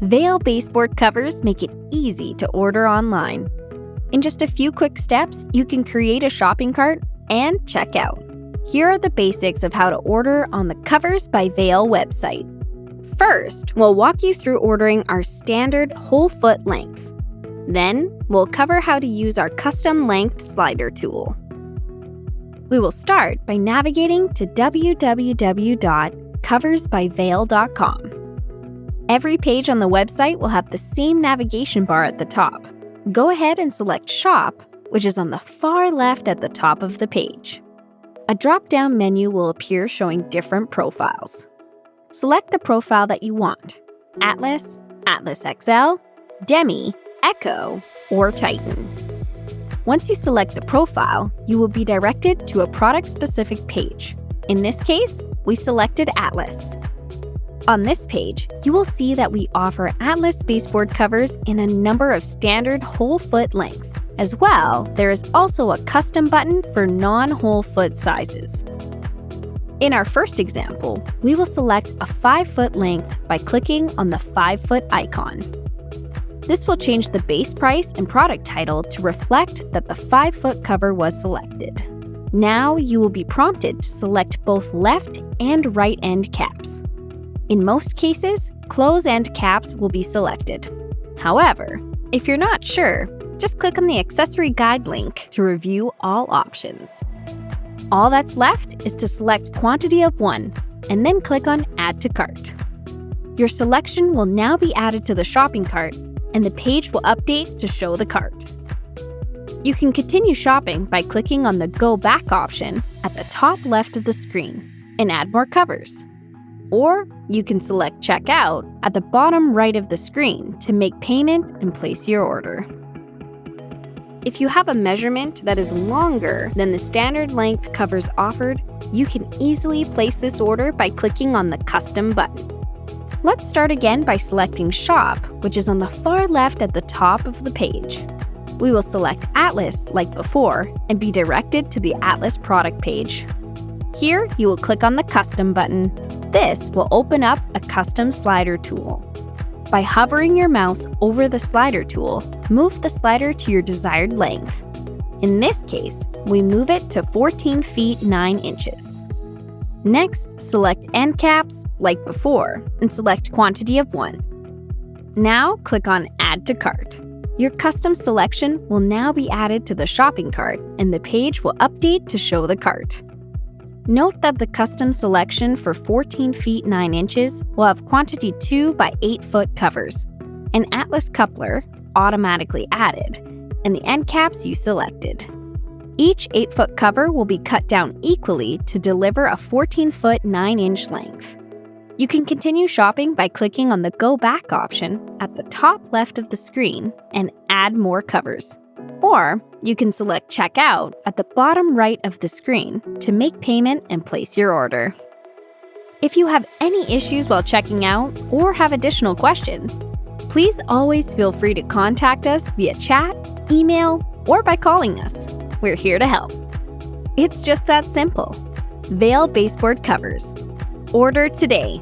Veil baseboard covers make it easy to order online. In just a few quick steps, you can create a shopping cart and check out. Here are the basics of how to order on the Covers by Veil website. First, we'll walk you through ordering our standard whole foot lengths. Then, we'll cover how to use our custom length slider tool. We will start by navigating to www.coversbyveil.com. Every page on the website will have the same navigation bar at the top. Go ahead and select Shop, which is on the far left at the top of the page. A drop-down menu will appear showing different profiles. Select the profile that you want: Atlas, Atlas XL, Demi, Echo, or Titan. Once you select the profile, you will be directed to a product-specific page. In this case, we selected Atlas. On this page, you will see that we offer Atlas baseboard covers in a number of standard whole foot lengths. As well, there is also a custom button for non-whole foot sizes. In our first example, we will select a 5-foot length by clicking on the 5-foot icon. This will change the base price and product title to reflect that the 5-foot cover was selected. Now you will be prompted to select both left and right end caps. In most cases, close end caps will be selected. However, if you're not sure, just click on the accessory guide link to review all options. All that's left is to select quantity of 1 and then click on Add to Cart. Your selection will now be added to the shopping cart and the page will update to show the cart. You can continue shopping by clicking on the Go Back option at the top left of the screen and add more covers. Or you can select Checkout at the bottom right of the screen to make payment and place your order. If you have a measurement that is longer than the standard length covers offered, you can easily place this order by clicking on the Custom button. Let's start again by selecting Shop, which is on the far left at the top of the page. We will select Atlas like before and be directed to the Atlas product page. Here, you will click on the Custom button. This will open up a custom slider tool. By hovering your mouse over the slider tool, move the slider to your desired length. In this case, we move it to 14 feet 9 inches. Next, select end caps like before and select quantity of 1. Now, click on Add to Cart. Your custom selection will now be added to the shopping cart and the page will update to show the cart. Note that the custom selection for 14 feet 9 inches will have quantity 2 by 8 foot covers, an Atlas coupler automatically added, and the end caps you selected. Each 8-foot cover will be cut down equally to deliver a 14-foot 9-inch length. You can continue shopping by clicking on the Go Back option at the top left of the screen and add more covers. Or you can select Checkout at the bottom right of the screen to make payment and place your order. If you have any issues while checking out or have additional questions, please always feel free to contact us via chat, email, or by calling us. We're here to help. It's just that simple. Veil baseboard covers. Order today.